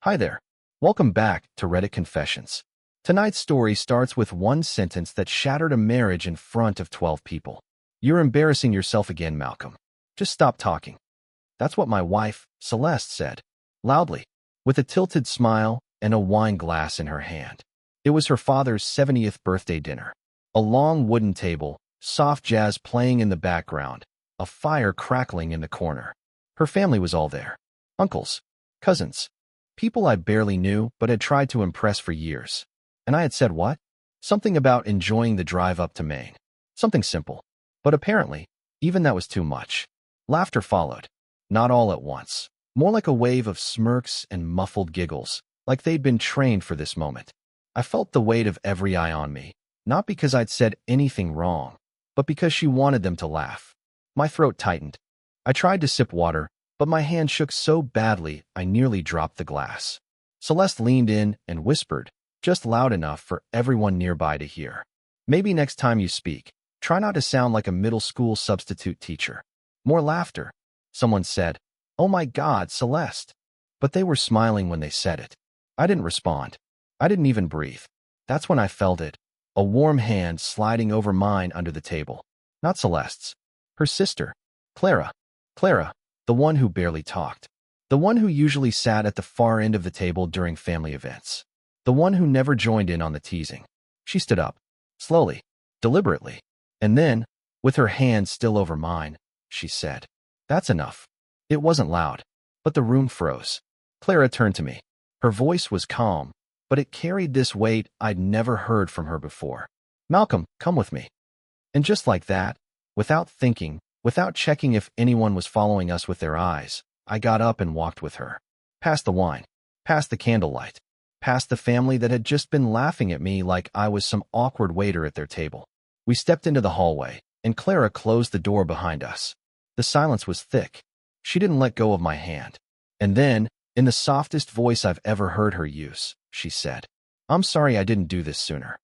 Hi there. Welcome back to Reddit Confessions. Tonight's story starts with one sentence that shattered a marriage in front of 12 people. You're embarrassing yourself again, Malcolm. Just stop talking. That's what my wife, Celeste, said, loudly, with a tilted smile and a wine glass in her hand. It was her father's 70th birthday dinner. A long wooden table, soft jazz playing in the background, a fire crackling in the corner. Her family was all there. Uncles, cousins, people I barely knew but had tried to impress for years. And I had said what? Something about enjoying the drive up to Maine. Something simple. But apparently, even that was too much. Laughter followed. Not all at once. More like a wave of smirks and muffled giggles, like they'd been trained for this moment. I felt the weight of every eye on me, not because I'd said anything wrong, but because she wanted them to laugh. My throat tightened. I tried to sip water, but my hand shook so badly I nearly dropped the glass. Celeste leaned in and whispered, just loud enough for everyone nearby to hear. Maybe next time you speak, try not to sound like a middle school substitute teacher. More laughter. Someone said, "Oh my God, Celeste." But they were smiling when they said it. I didn't respond. I didn't even breathe. That's when I felt it. A warm hand sliding over mine under the table. Not Celeste's. Her sister. Clara. Clara, the one who barely talked. The one who usually sat at the far end of the table during family events. The one who never joined in on the teasing. She stood up. Slowly. Deliberately. And then, with her hand still over mine, she said, "That's enough." It wasn't loud, but the room froze. Clara turned to me. Her voice was calm, but it carried this weight I'd never heard from her before. "Malcolm, come with me." And just like that, without thinking, without checking if anyone was following us with their eyes, I got up and walked with her. Past the wine, past the candlelight, past the family that had just been laughing at me like I was some awkward waiter at their table. We stepped into the hallway, and Clara closed the door behind us. The silence was thick. She didn't let go of my hand. And then, in the softest voice I've ever heard her use, she said, "I'm sorry I didn't do this sooner."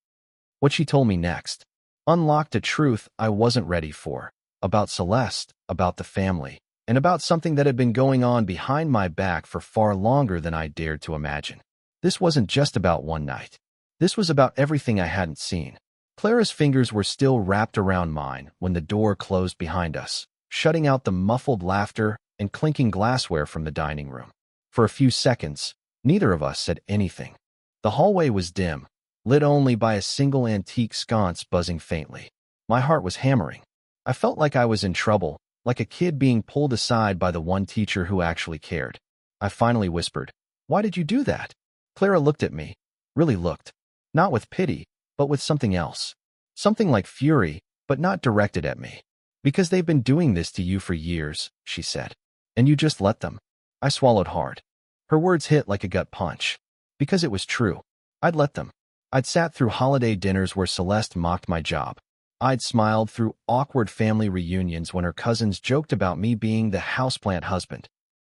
What she told me next unlocked a truth I wasn't ready for, about Celeste, about the family, and about something that had been going on behind my back for far longer than I dared to imagine. This wasn't just about one night. This was about everything I hadn't seen. Clara's fingers were still wrapped around mine when the door closed behind us, shutting out the muffled laughter and clinking glassware from the dining room. For a few seconds, neither of us said anything. The hallway was dim, lit only by a single antique sconce buzzing faintly. My heart was hammering. I felt like I was in trouble, like a kid being pulled aside by the one teacher who actually cared. I finally whispered, "Why did you do that?" Clara looked at me, really looked, not with pity, but with something else. Something like fury, but not directed at me. "Because they've been doing this to you for years," she said. "And you just let them." I swallowed hard. Her words hit like a gut punch. Because it was true. I'd let them. I'd sat through holiday dinners where Celeste mocked my job. I'd smiled through awkward family reunions when her cousins joked about me being the houseplant husband.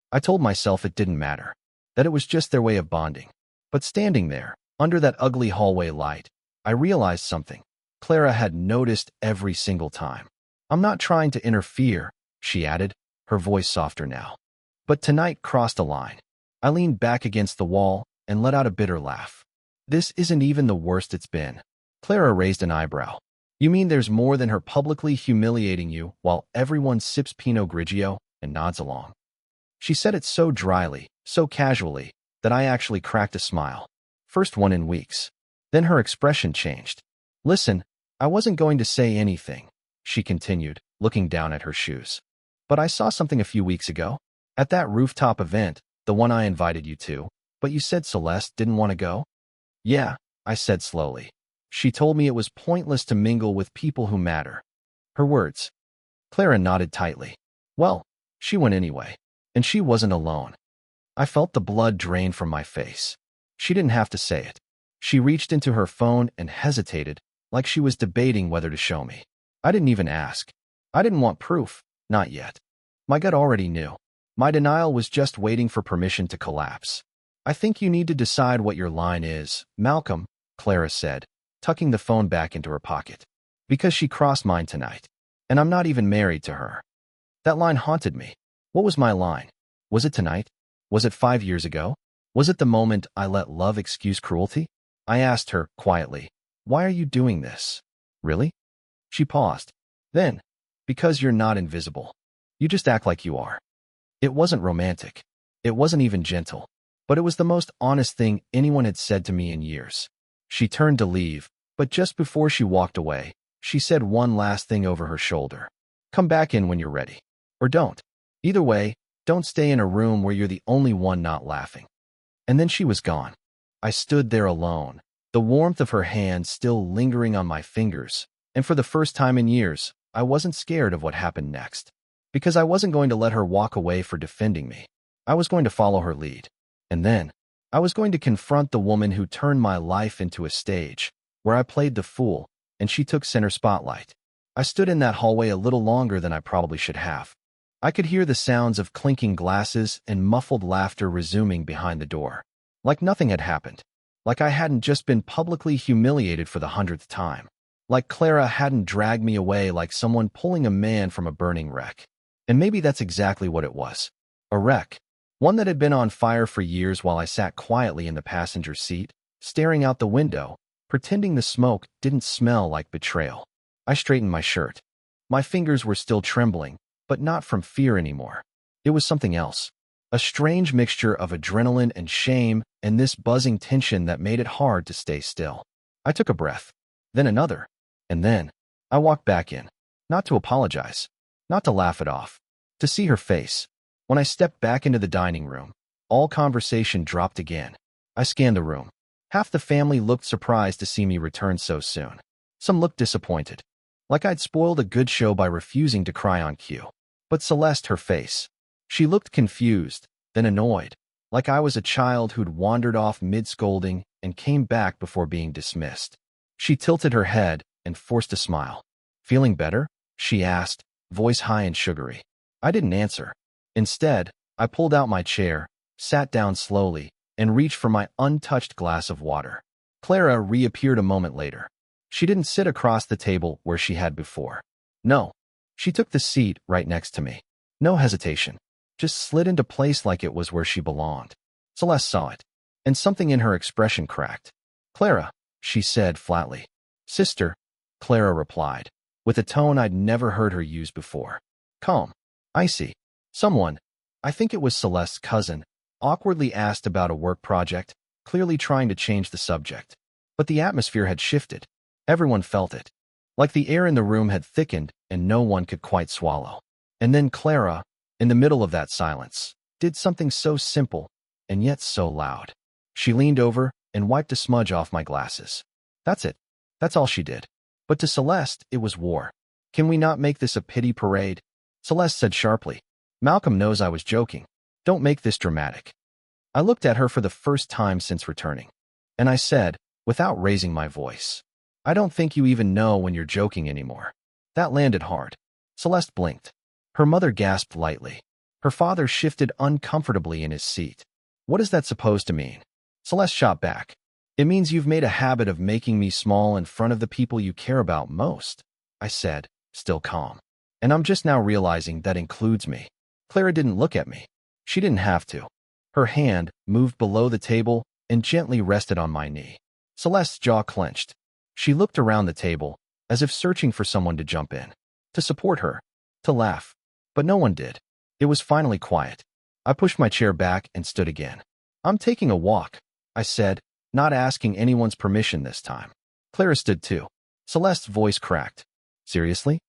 I told myself it didn't matter, that it was just their way of bonding. But standing there, under that ugly hallway light, I realized something Clara had noticed every single time. "I'm not trying to interfere," she added, her voice softer now. But tonight crossed a line. I leaned back against the wall and let out a bitter laugh. "This isn't even the worst it's been." Clara raised an eyebrow. "You mean there's more than her publicly humiliating you while everyone sips Pinot Grigio and nods along?" She said it so dryly, so casually, that I actually cracked a smile. First one in weeks. Then her expression changed. "Listen, I wasn't going to say anything," she continued, looking down at her shoes. "But I saw something a few weeks ago. At that rooftop event, the one I invited you to, but you said Celeste didn't want to go?" "Yeah," I said slowly. "She told me it was pointless to mingle with people who matter." Her words. Clara nodded tightly. "Well, she went anyway. And she wasn't alone." I felt the blood drain from my face. She didn't have to say it. She reached into her phone and hesitated, like she was debating whether to show me. I didn't even ask. I didn't want proof, not yet. My gut already knew. My denial was just waiting for permission to collapse. "I think you need to decide what your line is, Malcolm," Clara said, tucking the phone back into her pocket. "Because she crossed mine tonight. And I'm not even married to her." That line haunted me. What was my line? Was it tonight? Was it 5 years ago? Was it the moment I let love excuse cruelty? I asked her, quietly, "Why are you doing this?" "Really?" She paused. Then, "Because you're not invisible. You just act like you are." It wasn't romantic. It wasn't even gentle. But it was the most honest thing anyone had said to me in years. She turned to leave, but just before she walked away, she said one last thing over her shoulder. "Come back in when you're ready. Or don't. Either way, don't stay in a room where you're the only one not laughing." And then she was gone. I stood there alone, the warmth of her hand still lingering on my fingers, and for the first time in years, I wasn't scared of what happened next. Because I wasn't going to let her walk away for defending me. I was going to follow her lead. And then, I was going to confront the woman who turned my life into a stage, where I played the fool, and she took center spotlight. I stood in that hallway a little longer than I probably should have. I could hear the sounds of clinking glasses and muffled laughter resuming behind the door. Like nothing had happened. Like I hadn't just been publicly humiliated for the 100th time. Like Clara hadn't dragged me away like someone pulling a man from a burning wreck. And maybe that's exactly what it was. A wreck. One that had been on fire for years while I sat quietly in the passenger seat, staring out the window, pretending the smoke didn't smell like betrayal. I straightened my shirt. My fingers were still trembling, but not from fear anymore. It was something else. A strange mixture of adrenaline and shame and this buzzing tension that made it hard to stay still. I took a breath, then another, and then I walked back in. Not to apologize, not to laugh it off, to see her face. When I stepped back into the dining room, all conversation dropped again. I scanned the room. Half the family looked surprised to see me return so soon. Some looked disappointed, like I'd spoiled a good show by refusing to cry on cue. But Celeste, her face. She looked confused, then annoyed, like I was a child who'd wandered off mid-scolding and came back before being dismissed. She tilted her head and forced a smile. "Feeling better?" she asked, voice high and sugary. I didn't answer. Instead, I pulled out my chair, sat down slowly, and reached for my untouched glass of water. Clara reappeared a moment later. She didn't sit across the table where she had before. No, she took the seat right next to me. No hesitation. Just slid into place like it was where she belonged. Celeste saw it, and something in her expression cracked. "Clara," she said flatly. "Sister," Clara replied, with a tone I'd never heard her use before. Calm, icy. Someone, I think it was Celeste's cousin, awkwardly asked about a work project, clearly trying to change the subject. But the atmosphere had shifted. Everyone felt it. Like the air in the room had thickened and no one could quite swallow. And then Clara, in the middle of that silence, did something so simple and yet so loud. She leaned over and wiped a smudge off my glasses. That's it. That's all she did. But to Celeste, it was war. "Can we not make this a pity parade?" Celeste said sharply. "Malcolm knows I was joking. Don't make this dramatic." I looked at her for the first time since returning. And I said, without raising my voice, "I don't think you even know when you're joking anymore." That landed hard. Celeste blinked. Her mother gasped lightly. Her father shifted uncomfortably in his seat. "What is that supposed to mean?" Celeste shot back. "It means you've made a habit of making me small in front of the people you care about most," I said, still calm. "And I'm just now realizing that includes me." Clara didn't look at me. She didn't have to. Her hand moved below the table and gently rested on my knee. Celeste's jaw clenched. She looked around the table, as if searching for someone to jump in, to support her, to laugh. But no one did. It was finally quiet. I pushed my chair back and stood again. "I'm taking a walk," I said, not asking anyone's permission this time. Clara stood too. Celeste's voice cracked. "Seriously?"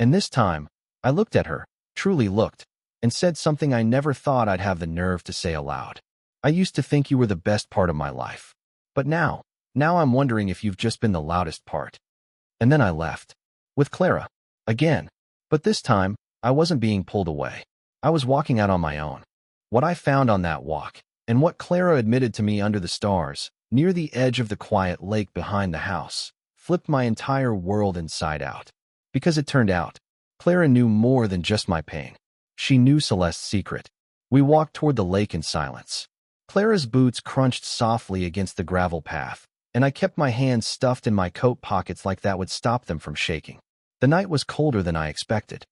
And this time, I looked at her, truly looked, and said something I never thought I'd have the nerve to say aloud. "I used to think you were the best part of my life. But now I'm wondering if you've just been the loudest part." And then I left. With Clara. Again. But this time, I wasn't being pulled away. I was walking out on my own. What I found on that walk, and what Clara admitted to me under the stars, near the edge of the quiet lake behind the house, flipped my entire world inside out. Because it turned out, Clara knew more than just my pain. She knew Celeste's secret. We walked toward the lake in silence. Clara's boots crunched softly against the gravel path, and I kept my hands stuffed in my coat pockets like that would stop them from shaking. The night was colder than I expected.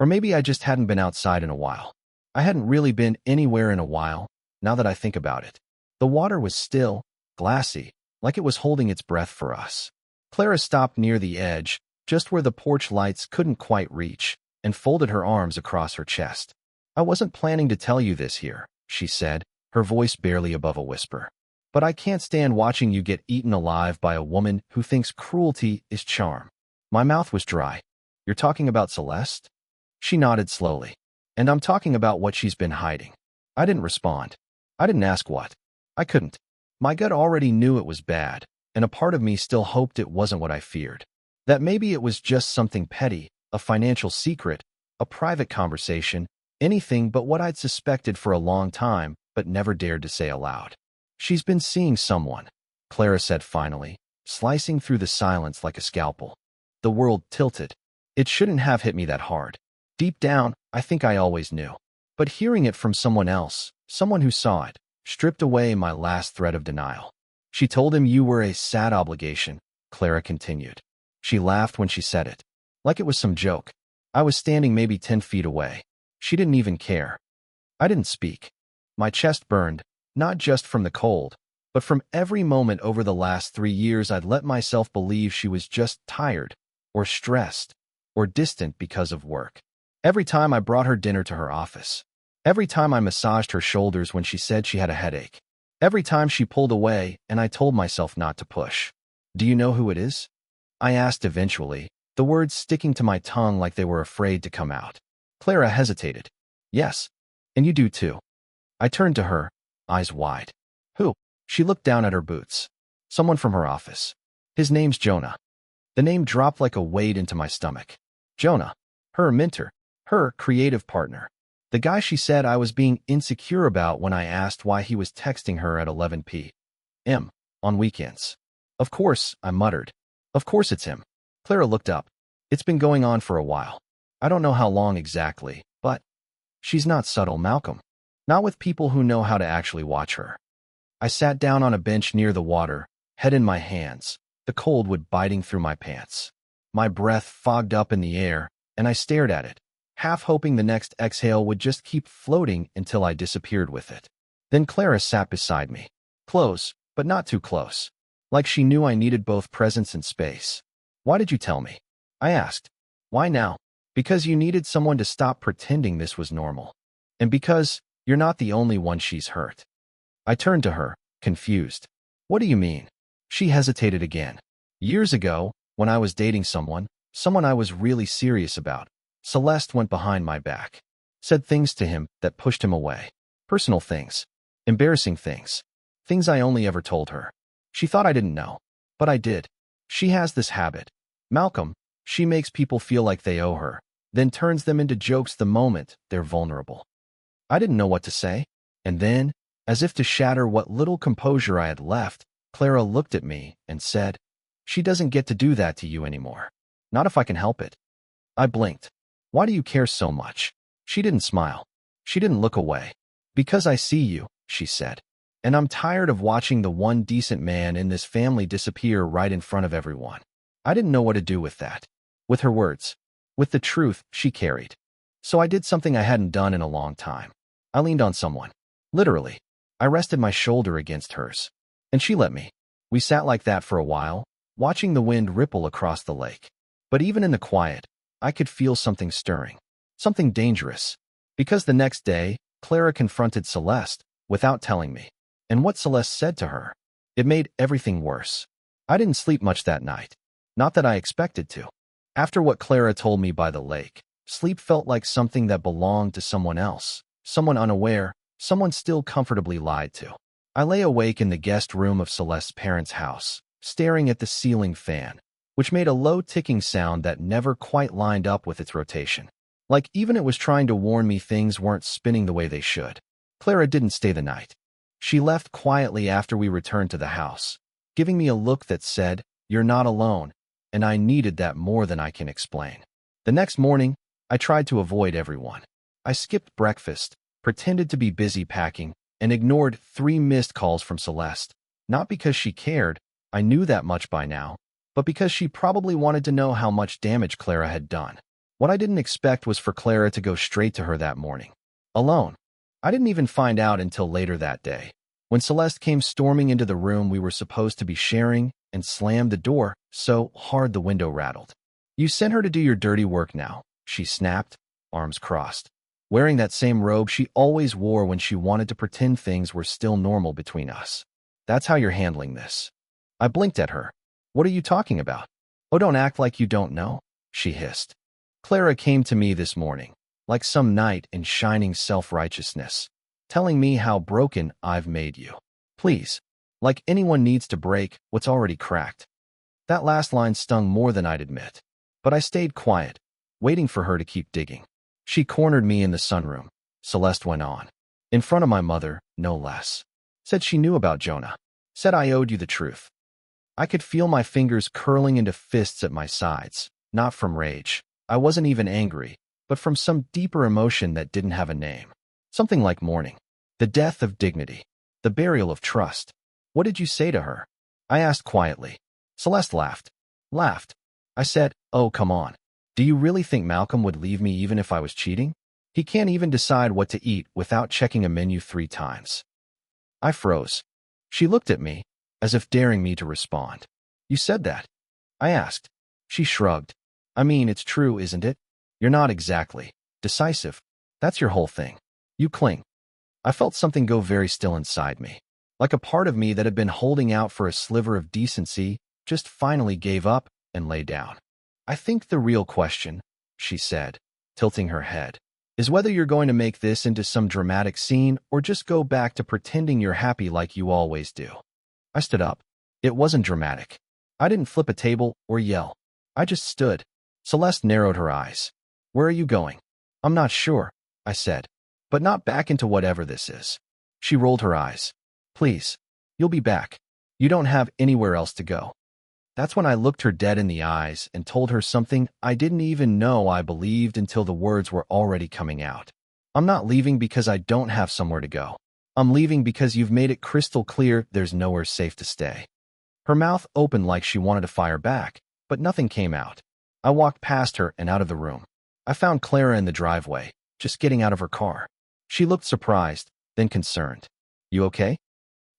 Or maybe I just hadn't been outside in a while. I hadn't really been anywhere in a while, now that I think about it. The water was still, glassy, like it was holding its breath for us. Clara stopped near the edge, just where the porch lights couldn't quite reach, and folded her arms across her chest. "I wasn't planning to tell you this here," she said, her voice barely above a whisper. "But I can't stand watching you get eaten alive by a woman who thinks cruelty is charm." My mouth was dry. "You're talking about Celeste?" She nodded slowly. "And I'm talking about what she's been hiding." I didn't respond. I didn't ask what. I couldn't. My gut already knew it was bad, and a part of me still hoped it wasn't what I feared. That maybe it was just something petty, a financial secret, a private conversation, anything but what I'd suspected for a long time, but never dared to say aloud. "She's been seeing someone," Clara said finally, slicing through the silence like a scalpel. The world tilted. It shouldn't have hit me that hard. Deep down, I think I always knew. But hearing it from someone else, someone who saw it, stripped away my last thread of denial. "She told him you were a sad obligation," Clara continued. She laughed when she said it, like it was some joke. I was standing maybe 10 feet away. She didn't even care. I didn't speak. My chest burned, not just from the cold, but from every moment over the last 3 years I'd let myself believe she was just tired, or stressed, or distant because of work. Every time I brought her dinner to her office. Every time I massaged her shoulders when she said she had a headache. Every time she pulled away and I told myself not to push. "Do you know who it is?" I asked eventually, the words sticking to my tongue like they were afraid to come out. Clara hesitated. "Yes, and you do too." I turned to her, eyes wide. "Who?" She looked down at her boots. "Someone from her office. His name's Jonah." The name dropped like a weight into my stomach. Jonah. Her mentor. Her creative partner. The guy she said I was being insecure about when I asked why he was texting her at 11 p.m. on weekends. "Of course," I muttered. "Of course it's him." Clara looked up. "It's been going on for a while. I don't know how long exactly, but..." "She's not subtle, Malcolm. Not with people who know how to actually watch her." I sat down on a bench near the water, head in my hands, the cold wood biting through my pants. My breath fogged up in the air, and I stared at it, half hoping the next exhale would just keep floating until I disappeared with it. Then Clara sat beside me. Close, but not too close. Like she knew I needed both presence and space. "Why did you tell me?" I asked. "Why now?" "Because you needed someone to stop pretending this was normal. And because you're not the only one she's hurt." I turned to her, confused. "What do you mean?" She hesitated again. "Years ago, when I was dating someone I was really serious about, Celeste went behind my back. Said things to him that pushed him away. Personal things. Embarrassing things. Things I only ever told her. She thought I didn't know. But I did. She has this habit. Malcolm, she makes people feel like they owe her, then turns them into jokes the moment they're vulnerable." I didn't know what to say. And then, as if to shatter what little composure I had left, Clara looked at me and said, "She doesn't get to do that to you anymore. Not if I can help it." I blinked. "Why do you care so much?" She didn't smile. She didn't look away. "Because I see you," she said. "And I'm tired of watching the one decent man in this family disappear right in front of everyone." I didn't know what to do with that. With her words. With the truth she carried. So I did something I hadn't done in a long time. I leaned on someone. Literally. I rested my shoulder against hers. And she let me. We sat like that for a while, watching the wind ripple across the lake. But even in the quiet, I could feel something stirring. Something dangerous. Because the next day, Clara confronted Celeste, without telling me. And what Celeste said to her, it made everything worse. I didn't sleep much that night. Not that I expected to. After what Clara told me by the lake, sleep felt like something that belonged to someone else. Someone unaware, someone still comfortably lied to. I lay awake in the guest room of Celeste's parents' house, staring at the ceiling fan, which made a low ticking sound that never quite lined up with its rotation. Like even it was trying to warn me things weren't spinning the way they should. Clara didn't stay the night. She left quietly after we returned to the house, giving me a look that said, "You're not alone," and I needed that more than I can explain. The next morning, I tried to avoid everyone. I skipped breakfast, pretended to be busy packing, and ignored 3 missed calls from Celeste. Not because she cared, I knew that much by now, but because she probably wanted to know how much damage Clara had done. What I didn't expect was for Clara to go straight to her that morning. Alone. I didn't even find out until later that day. When Celeste came storming into the room we were supposed to be sharing and slammed the door so hard the window rattled. "You sent her to do your dirty work now," she snapped, arms crossed, wearing that same robe she always wore when she wanted to pretend things were still normal between us. "That's how you're handling this." I blinked at her. "What are you talking about?" "Oh, don't act like you don't know," she hissed. "Clara came to me this morning, like some knight in shining self-righteousness, telling me how broken I've made you. Please, like anyone needs to break what's already cracked." That last line stung more than I'd admit, but I stayed quiet, waiting for her to keep digging. "She cornered me in the sunroom," Celeste went on. "In front of my mother, no less. Said she knew about Jonah. Said I owed you the truth." I could feel my fingers curling into fists at my sides, not from rage. I wasn't even angry, but from some deeper emotion that didn't have a name. Something like mourning. The death of dignity. The burial of trust. "What did you say to her?" I asked quietly. Celeste laughed. I said, "Oh, come on. Do you really think Malcolm would leave me even if I was cheating? He can't even decide what to eat without checking a menu 3 times. I froze. She looked at me, as if daring me to respond. "You said that?" I asked. She shrugged. "I mean, it's true, isn't it? You're not exactly decisive. That's your whole thing. You cling." I felt something go very still inside me, like a part of me that had been holding out for a sliver of decency just finally gave up and lay down. "I think the real question," she said, tilting her head, "is whether you're going to make this into some dramatic scene or just go back to pretending you're happy like you always do." I stood up. It wasn't dramatic. I didn't flip a table or yell. I just stood. Celeste narrowed her eyes. "Where are you going?" "I'm not sure," I said, "but not back into whatever this is." She rolled her eyes. "Please, you'll be back. You don't have anywhere else to go." That's when I looked her dead in the eyes and told her something I didn't even know I believed until the words were already coming out. "I'm not leaving because I don't have somewhere to go. I'm leaving because you've made it crystal clear there's nowhere safe to stay." Her mouth opened like she wanted to fire back, but nothing came out. I walked past her and out of the room. I found Clara in the driveway, just getting out of her car. She looked surprised, then concerned. "You okay?"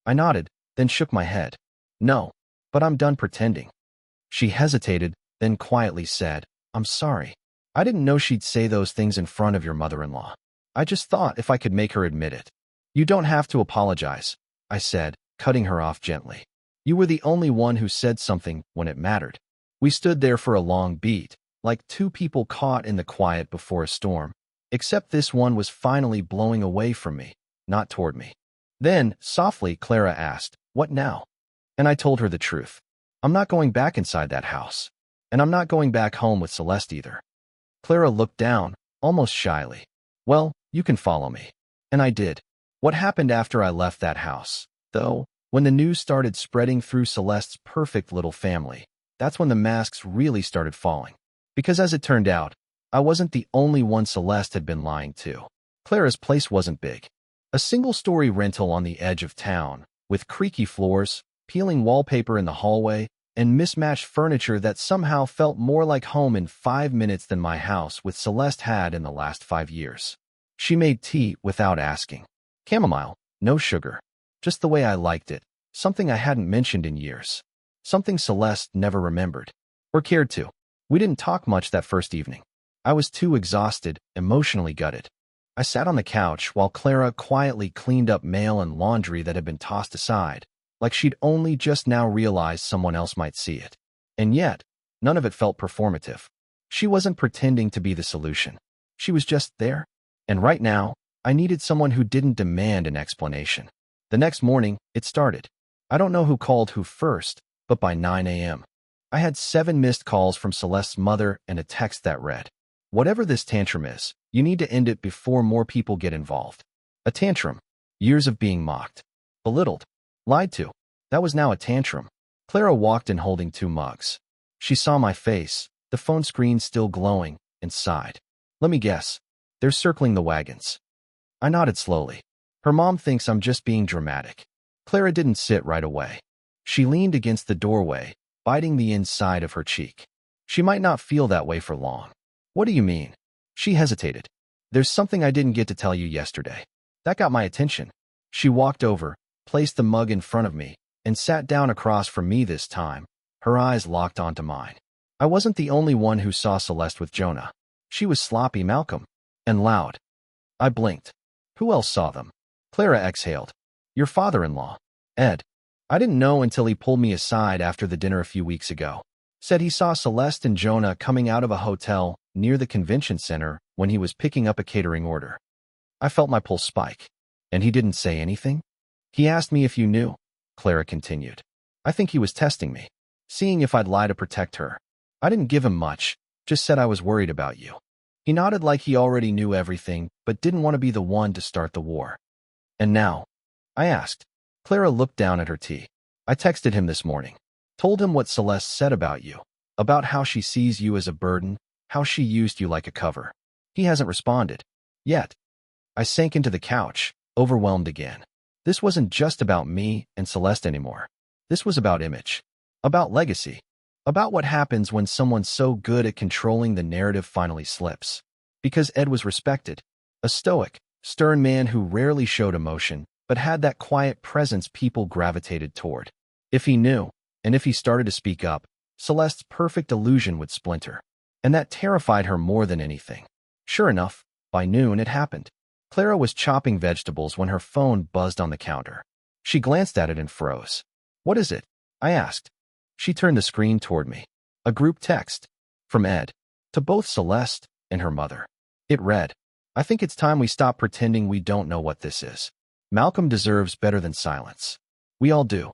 I nodded, then shook my head. "No, but I'm done pretending." She hesitated, then quietly said, "I'm sorry. I didn't know she'd say those things in front of your mother-in-law. I just thought if I could make her admit it." "You don't have to apologize," I said, cutting her off gently. "You were the only one who said something when it mattered." We stood there for a long beat, like 2 people caught in the quiet before a storm, except this one was finally blowing away from me, not toward me. Then, softly, Clara asked, "What now?" And I told her the truth. I'm not going back inside that house. And I'm not going back home with Celeste either. Clara looked down, almost shyly. "Well, you can follow me." And I did. What happened after I left that house, though, when the news started spreading through Celeste's perfect little family, that's when the masks really started falling. Because as it turned out, I wasn't the only one Celeste had been lying to. Clara's place wasn't big. A single-story rental on the edge of town, with creaky floors, peeling wallpaper in the hallway, and mismatched furniture that somehow felt more like home in 5 minutes than my house with Celeste had in the last 5 years. She made tea without asking. Chamomile, no sugar. Just the way I liked it, something I hadn't mentioned in years. Something Celeste never remembered. Or cared to. We didn't talk much that first evening. I was too exhausted, emotionally gutted. I sat on the couch while Clara quietly cleaned up mail and laundry that had been tossed aside, like she'd only just now realized someone else might see it. And yet, none of it felt performative. She wasn't pretending to be the solution. She was just there. And right now, I needed someone who didn't demand an explanation. The next morning, it started. I don't know who called who first, but by 9 a.m., I had 7 missed calls from Celeste's mother and a text that read, "Whatever this tantrum is, you need to end it before more people get involved." A tantrum. Years of being mocked, belittled, lied to. That was now a tantrum. Clara walked in holding 2 mugs. She saw my face, the phone screen still glowing, and sighed. "Let me guess. They're circling the wagons." I nodded slowly. Her mom thinks I'm just being dramatic. Clara didn't sit right away. She leaned against the doorway, biting the inside of her cheek. "She might not feel that way for long." "What do you mean?" She hesitated. "There's something I didn't get to tell you yesterday. That got my attention." She walked over, placed the mug in front of me, and sat down across from me this time, her eyes locked onto mine. I wasn't the only one who saw Celeste with Jonah. She was sloppy, Malcolm, and loud. I blinked. Who else saw them? Clara exhaled. Your father-in-law, Ed. I didn't know until he pulled me aside after the dinner a few weeks ago. Said he saw Celeste and Jonah coming out of a hotel near the convention center when he was picking up a catering order. I felt my pulse spike. And he didn't say anything? He asked me if you knew, Clara continued. I think he was testing me, seeing if I'd lie to protect her. I didn't give him much, just said I was worried about you. He nodded like he already knew everything, but didn't want to be the one to start the war. And now? I asked. Clara looked down at her tea. I texted him this morning. Told him what Celeste said about you, about how she sees you as a burden, how she used you like a cover. He hasn't responded. Yet. I sank into the couch, overwhelmed again. This wasn't just about me and Celeste anymore. This was about image, about legacy, about what happens when someone so good at controlling the narrative finally slips. Because Ed was respected, a stoic, stern man who rarely showed emotion, but had that quiet presence people gravitated toward. If he knew, and if he started to speak up, Celeste's perfect illusion would splinter. And that terrified her more than anything. Sure enough, by noon it happened. Clara was chopping vegetables when her phone buzzed on the counter. She glanced at it and froze. What is it? I asked. She turned the screen toward me. A group text. From Ed. To both Celeste and her mother. It read, I think it's time we stop pretending we don't know what this is. Malcolm deserves better than silence. We all do.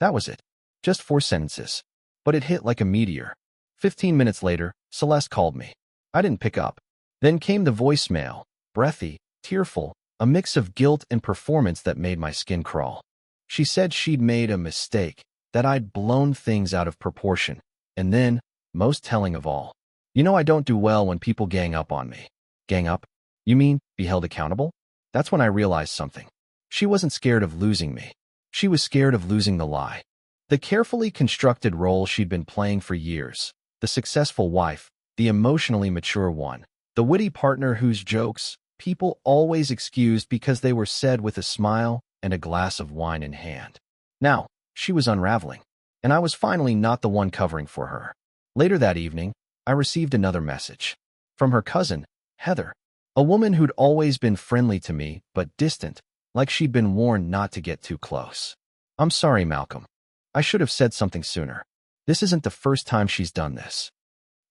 That was it. Just 4 sentences. But it hit like a meteor. 15 minutes later, Celeste called me. I didn't pick up. Then came the voicemail, breathy, tearful, a mix of guilt and performance that made my skin crawl. She said she'd made a mistake, that I'd blown things out of proportion, and then, most telling of all, you know I don't do well when people gang up on me. Gang up? You mean, be held accountable? That's when I realized something. She wasn't scared of losing me. She was scared of losing the lie. The carefully constructed role she'd been playing for years. The successful wife, the emotionally mature one, the witty partner whose jokes people always excused because they were said with a smile and a glass of wine in hand. Now, she was unraveling, and I was finally not the one covering for her. Later that evening, I received another message. From her cousin, Heather, a woman who'd always been friendly to me but distant, like she'd been warned not to get too close. I'm sorry, Malcolm. I should have said something sooner. This isn't the first time she's done this.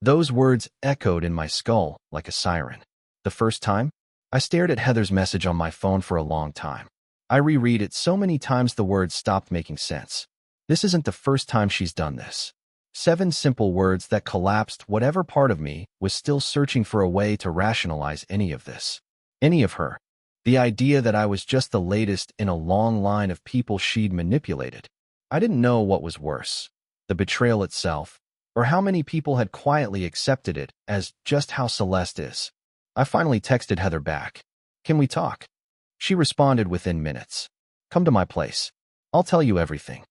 Those words echoed in my skull like a siren. The first time? I stared at Heather's message on my phone for a long time. I reread it so many times the words stopped making sense. This isn't the first time she's done this. 7 simple words that collapsed whatever part of me was still searching for a way to rationalize any of this. Any of her. The idea that I was just the latest in a long line of people she'd manipulated. I didn't know what was worse, the betrayal itself, or how many people had quietly accepted it as just how Celeste is. I finally texted Heather back. Can we talk? She responded within minutes. Come to my place. I'll tell you everything.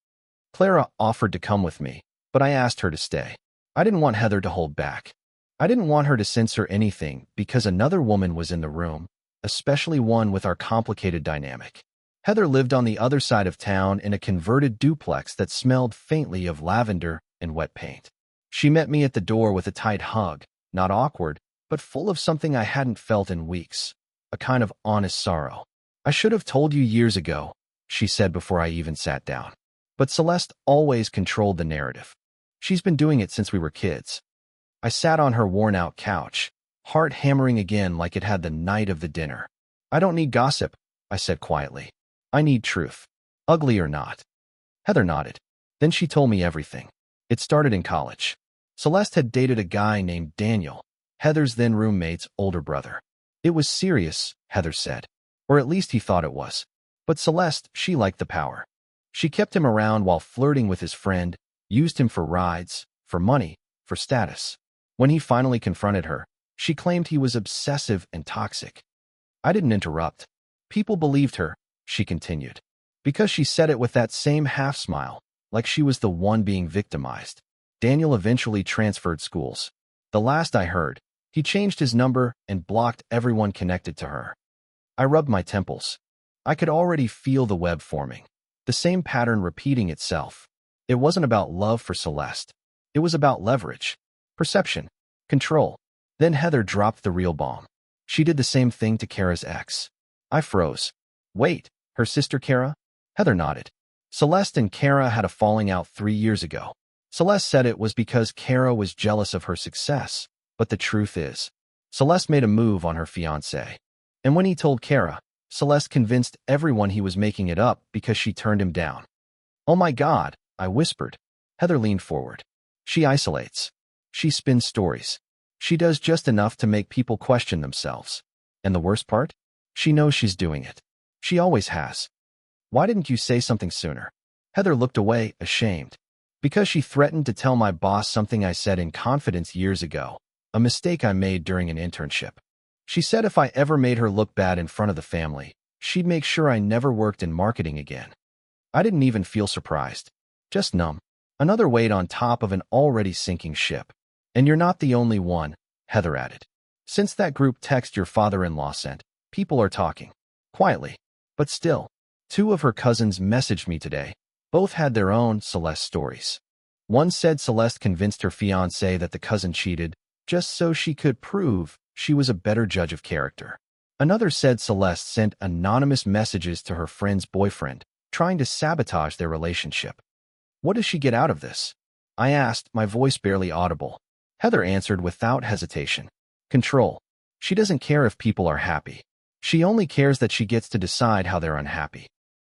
Clara offered to come with me, but I asked her to stay. I didn't want Heather to hold back. I didn't want her to censor anything because another woman was in the room, especially one with our complicated dynamic. Heather lived on the other side of town in a converted duplex that smelled faintly of lavender and wet paint. She met me at the door with a tight hug, not awkward, but full of something I hadn't felt in weeks, a kind of honest sorrow. I should have told you years ago, she said before I even sat down. But Celeste always controlled the narrative. She's been doing it since we were kids. I sat on her worn-out couch, heart hammering again like it had the night of the dinner. I don't need gossip, I said quietly. I need truth, ugly or not. Heather nodded. Then she told me everything. It started in college. Celeste had dated a guy named Daniel, Heather's then roommate's older brother. It was serious, Heather said. Or at least he thought it was. But Celeste, she liked the power. She kept him around while flirting with his friend, used him for rides, for money, for status. When he finally confronted her, she claimed he was obsessive and toxic. I didn't interrupt. People believed her, she continued, because she said it with that same half-smile, like she was the one being victimized. Daniel eventually transferred schools. The last I heard, he changed his number and blocked everyone connected to her. I rubbed my temples. I could already feel the web forming. The same pattern repeating itself. It wasn't about love for Celeste. It was about leverage, perception, control. Then Heather dropped the real bomb. She did the same thing to Kara's ex. I froze. Wait, her sister Kara? Heather nodded. Celeste and Kara had a falling out 3 years ago. Celeste said it was because Kara was jealous of her success, but the truth is, Celeste made a move on her fiancé. And when he told Kara, Celeste convinced everyone he was making it up because she turned him down. Oh my God, I whispered. Heather leaned forward. She isolates. She spins stories. She does just enough to make people question themselves. And the worst part? She knows she's doing it. She always has. Why didn't you say something sooner? Heather looked away, ashamed. Because she threatened to tell my boss something I said in confidence years ago, a mistake I made during an internship. She said if I ever made her look bad in front of the family, she'd make sure I never worked in marketing again. I didn't even feel surprised. Just numb. Another weight on top of an already sinking ship. And you're not the only one, Heather added. Since that group text your father-in-law sent, people are talking. Quietly. But still. 2 of her cousins messaged me today. Both had their own Celeste stories. One said Celeste convinced her fiancé that the cousin cheated, just so she could prove she was a better judge of character. Another said Celeste sent anonymous messages to her friend's boyfriend, trying to sabotage their relationship. What does she get out of this? I asked, my voice barely audible. Heather answered without hesitation. Control. She doesn't care if people are happy. She only cares that she gets to decide how they're unhappy.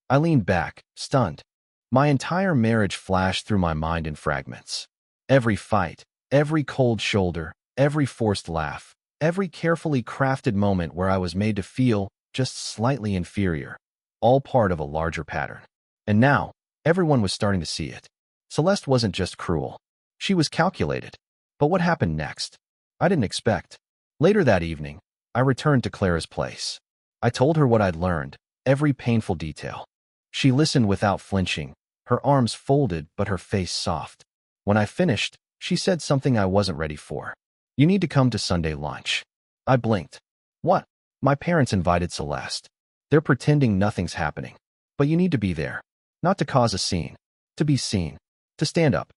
I leaned back, stunned. My entire marriage flashed through my mind in fragments. Every fight, every cold shoulder, every forced laugh, every carefully crafted moment where I was made to feel just slightly inferior, all part of a larger pattern. And now, everyone was starting to see it. Celeste wasn't just cruel. She was calculated. But what happened next? I didn't expect. Later that evening, I returned to Clara's place. I told her what I'd learned, every painful detail. She listened without flinching, her arms folded but her face soft. When I finished, she said something I wasn't ready for. You need to come to Sunday lunch. I blinked. What? My parents invited Celeste. They're pretending nothing's happening. But you need to be there. Not to cause a scene. To be seen. To stand up.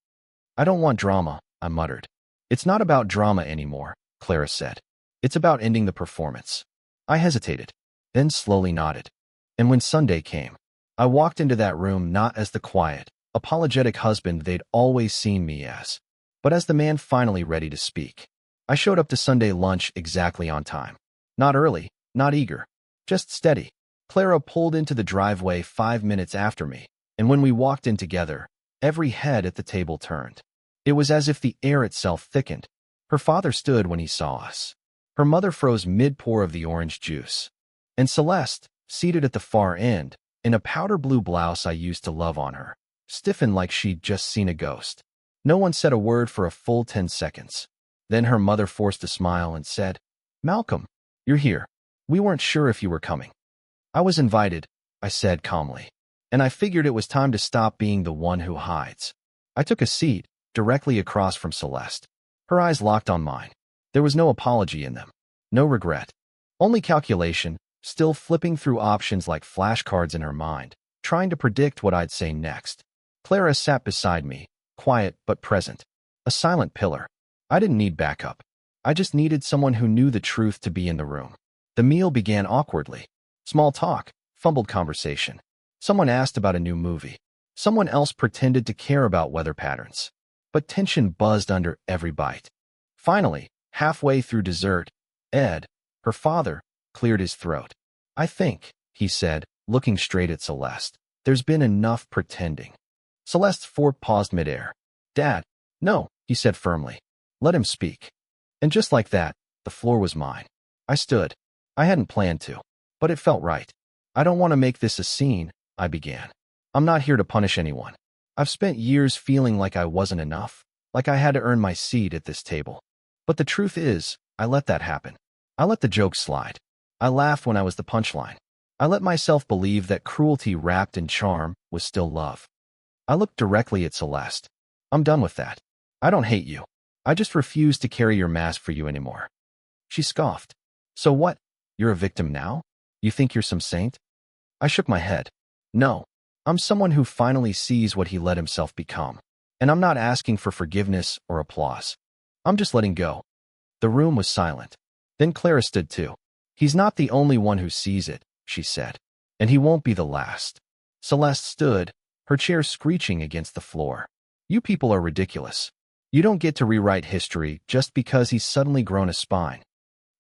I don't want drama, I muttered. It's not about drama anymore, Clara said. It's about ending the performance. I hesitated, then slowly nodded. And when Sunday came, I walked into that room not as the quiet, apologetic husband they'd always seen me as, but as the man finally ready to speak. I showed up to Sunday lunch exactly on time. Not early, not eager, just steady. Clara pulled into the driveway 5 minutes after me, and when we walked in together, every head at the table turned. It was as if the air itself thickened. Her father stood when he saw us. Her mother froze mid-pour of the orange juice. And Celeste, seated at the far end, in a powder blue blouse I used to love on her, stiffened like she'd just seen a ghost. No one said a word for a full 10 seconds. Then her mother forced a smile and said, Malcolm, you're here. We weren't sure if you were coming. I was invited, I said calmly. And I figured it was time to stop being the one who hides. I took a seat, directly across from Celeste. Her eyes locked on mine. There was no apology in them. No regret. Only calculation, still flipping through options like flashcards in her mind, trying to predict what I'd say next. Clara sat beside me, quiet but present. A silent pillar. I didn't need backup. I just needed someone who knew the truth to be in the room. The meal began awkwardly. Small talk, fumbled conversation. Someone asked about a new movie. Someone else pretended to care about weather patterns. But tension buzzed under every bite. Finally, halfway through dessert, Ed, her father, cleared his throat. I think, he said, looking straight at Celeste, there's been enough pretending. Celeste's fork paused midair. Dad, no, he said firmly. Let him speak. And just like that, the floor was mine. I stood. I hadn't planned to, but it felt right. I don't want to make this a scene, I began. I'm not here to punish anyone. I've spent years feeling like I wasn't enough, like I had to earn my seat at this table. But the truth is, I let that happen. I let the joke slide. I laughed when I was the punchline. I let myself believe that cruelty wrapped in charm was still love. I looked directly at Celeste. I'm done with that. I don't hate you. I just refuse to carry your mask for you anymore. She scoffed. So what? You're a victim now? You think you're some saint? I shook my head. No. I'm someone who finally sees what he let himself become. And I'm not asking for forgiveness or applause. I'm just letting go. The room was silent. Then Clara stood too. He's not the only one who sees it, she said. And he won't be the last. Celeste stood, her chair screeching against the floor. You people are ridiculous. You don't get to rewrite history just because he's suddenly grown a spine.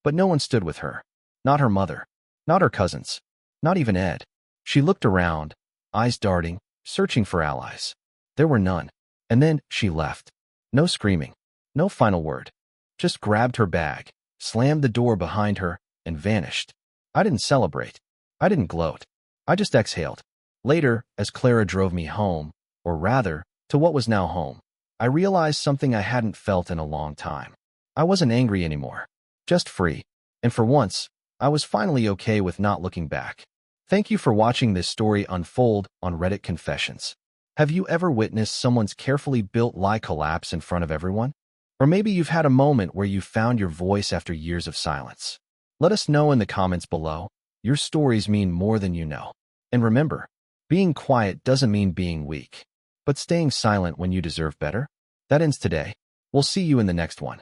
But no one stood with her. Not her mother. Not her cousins. Not even Ed. She looked around, eyes darting, searching for allies. There were none. And then she left. No screaming. No final word. Just grabbed her bag, slammed the door behind her, and vanished. I didn't celebrate. I didn't gloat. I just exhaled. Later, as Clara drove me home, or rather, to what was now home, I realized something I hadn't felt in a long time. I wasn't angry anymore. Just free. And for once, I was finally okay with not looking back. Thank you for watching this story unfold on Reddit Confessions. Have you ever witnessed someone's carefully built lie collapse in front of everyone? Or maybe you've had a moment where you found your voice after years of silence. Let us know in the comments below. Your stories mean more than you know. And remember, being quiet doesn't mean being weak, but staying silent when you deserve better. That ends today. We'll see you in the next one.